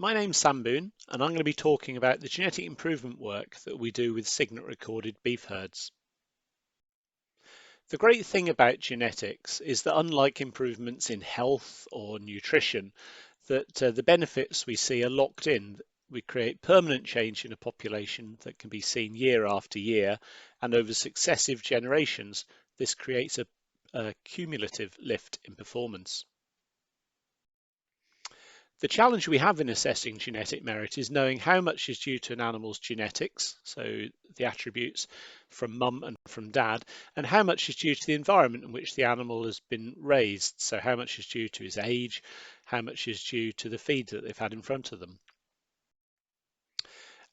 My name's Sam Boone, and I'm going to be talking about the genetic improvement work that we do with Signet recorded beef herds. The great thing about genetics is that unlike improvements in health or nutrition, that the benefits we see are locked in. We create permanent change in a population that can be seen year after year, and over successive generations, this creates a cumulative lift in performance. The challenge we have in assessing genetic merit is knowing how much is due to an animal's genetics, so the attributes from mum and from dad, and how much is due to the environment in which the animal has been raised, so how much is due to his age, how much is due to the feed that they've had in front of them.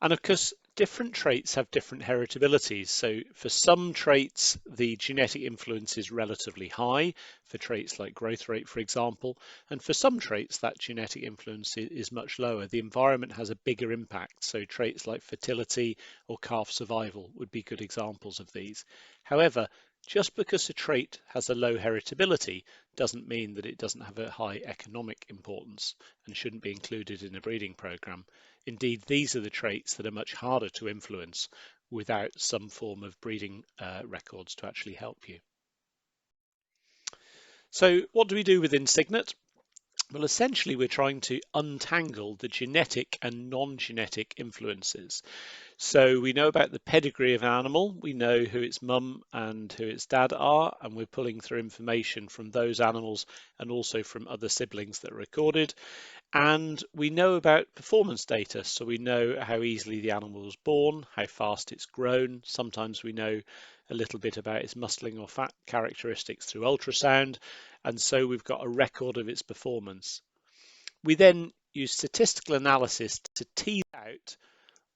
And of course, different traits have different heritabilities. So for some traits, the genetic influence is relatively high, for traits like growth rate, for example. And for some traits, that genetic influence is much lower. The environment has a bigger impact. So traits like fertility or calf survival would be good examples of these. However, just because a trait has a low heritability doesn't mean that it doesn't have a high economic importance and shouldn't be included in a breeding program. Indeed, these are the traits that are much harder to influence without some form of breeding records to actually help you. So what do we do within Signet? Well, essentially, we're trying to untangle the genetic and non-genetic influences. So we know about the pedigree of an animal, we know who its mum and who its dad are, and we're pulling through information from those animals and also from other siblings that are recorded. And we know about performance data, so we know how easily the animal was born, how fast it's grown. Sometimes we know a little bit about its muscling or fat characteristics through ultrasound, and so we've got a record of its performance. We then use statistical analysis to tease out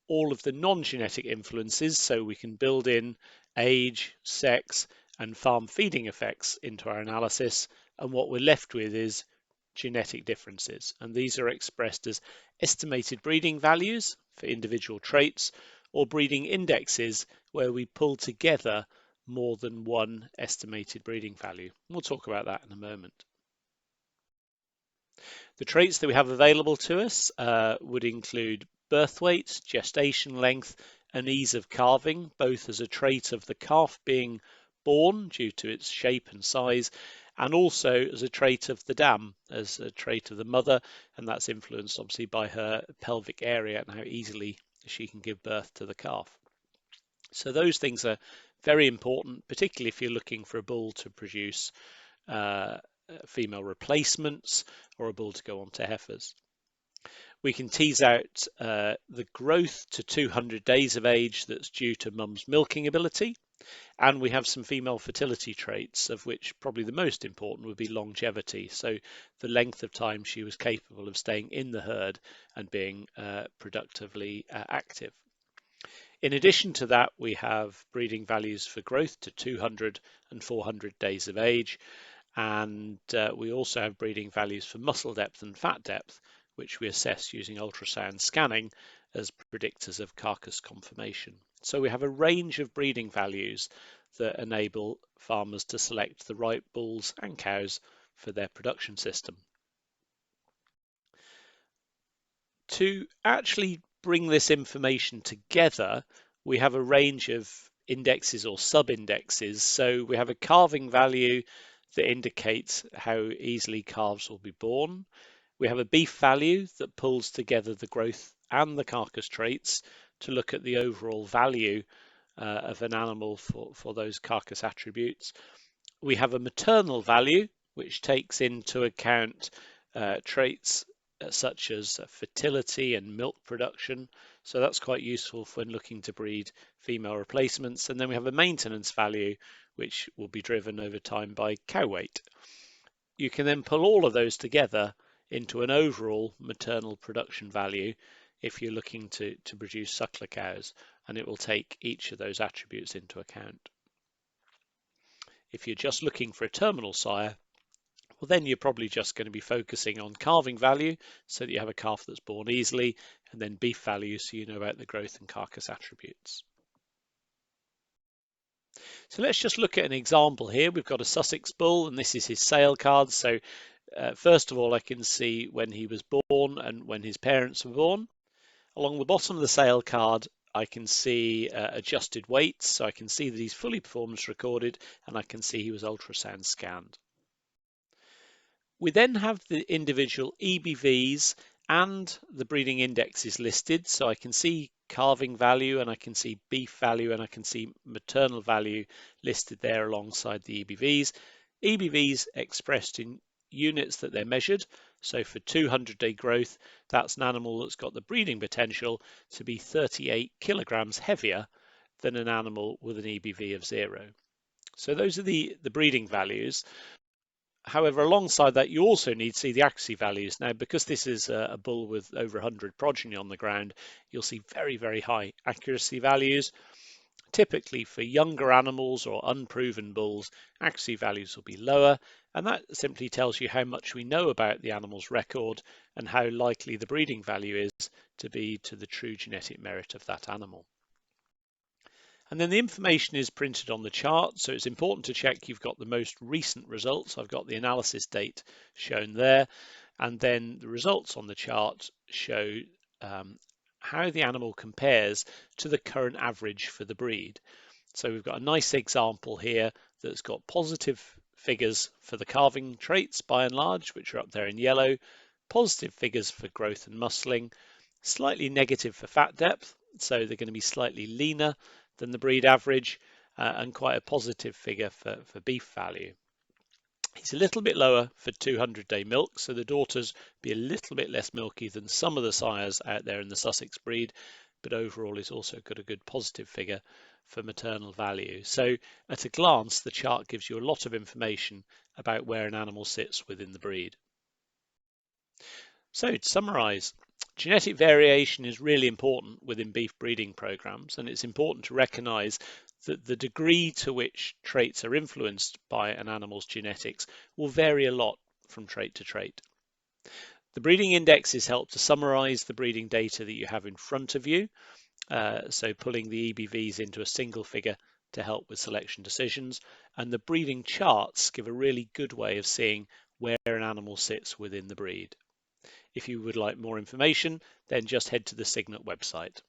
all of the non-genetic influences, so we can build in age, sex, and farm feeding effects into our analysis, and what we're left with is genetic differences, and these are expressed as estimated breeding values for individual traits or breeding indexes where we pull together more than one estimated breeding value. We'll talk about that in a moment. The traits that we have available to us would include birth weight, gestation length, and ease of calving, both as a trait of the calf being born due to its shape and size, and also as a trait of the dam, as a trait of the mother, and that's influenced obviously by her pelvic area and how easily she can give birth to the calf. So those things are very important, particularly if you're looking for a bull to produce female replacements or a bull to go on to heifers. We can tease out the growth to 200 days of age that's due to mum's milking ability. And we have some female fertility traits, of which probably the most important would be longevity. So the length of time she was capable of staying in the herd and being productively active. In addition to that, we have breeding values for growth to 200 and 400 days of age. And we also have breeding values for muscle depth and fat depth, which we assess using ultrasound scanning as predictors of carcass conformation. So we have a range of breeding values that enable farmers to select the right bulls and cows for their production system. To actually bring this information together, we have a range of indexes or sub-indexes. So we have a calving value that indicates how easily calves will be born. We have a beef value that pulls together the growth and the carcass traits to look at the overall value of an animal for those carcass attributes. We have a maternal value, which takes into account traits such as fertility and milk production. So that's quite useful when looking to breed female replacements. And then we have a maintenance value, which will be driven over time by cow weight. You can then pull all of those together into an overall maternal production value if you're looking to produce suckler cows, and it will take each of those attributes into account. If you're just looking for a terminal sire, well, then you're probably just going to be focusing on calving value so that you have a calf that's born easily, and then beef value so you know about the growth and carcass attributes. So let's just look at an example here. We've got a Sussex bull, and this is his sale card. So First of all, I can see when he was born and when his parents were born. Along the bottom of the sale card, I can see adjusted weights, so I can see that he's fully performance recorded, and I can see he was ultrasound scanned. We then have the individual EBVs and the breeding indexes listed, so I can see calving value and I can see beef value and I can see maternal value listed there alongside the EBVs. EBVs expressed in units that they're measured. So for 200-day growth, that's an animal that's got the breeding potential to be 38 kilograms heavier than an animal with an EBV of 0. So those are the breeding values. However, alongside that, you also need to see the accuracy values. Now, because this is a bull with over 100 progeny on the ground, you'll see very, very high accuracy values. Typically for younger animals or unproven bulls, accuracy values will be lower, and that simply tells you how much we know about the animal's record and how likely the breeding value is to be to the true genetic merit of that animal. And then the information is printed on the chart, so it's important to check you've got the most recent results. I've got the analysis date shown there, and then the results on the chart show how the animal compares to the current average for the breed. So we've got a nice example here that's got positive figures for the calving traits by and large, which are up there in yellow, positive figures for growth and muscling, slightly negative for fat depth, so they're going to be slightly leaner than the breed average, and quite a positive figure for beef value. It's a little bit lower for 200-day milk, so the daughters be a little bit less milky than some of the sires out there in the Sussex breed, but overall it's also got a good positive figure for maternal value. So at a glance, the chart gives you a lot of information about where an animal sits within the breed. So to summarise, genetic variation is really important within beef breeding programs, and it's important to recognise that the degree to which traits are influenced by an animal's genetics will vary a lot from trait to trait. The breeding indexes help to summarise the breeding data that you have in front of you, so pulling the EBVs into a single figure to help with selection decisions, and the breeding charts give a really good way of seeing where an animal sits within the breed. If you would like more information, then just head to the Signet website.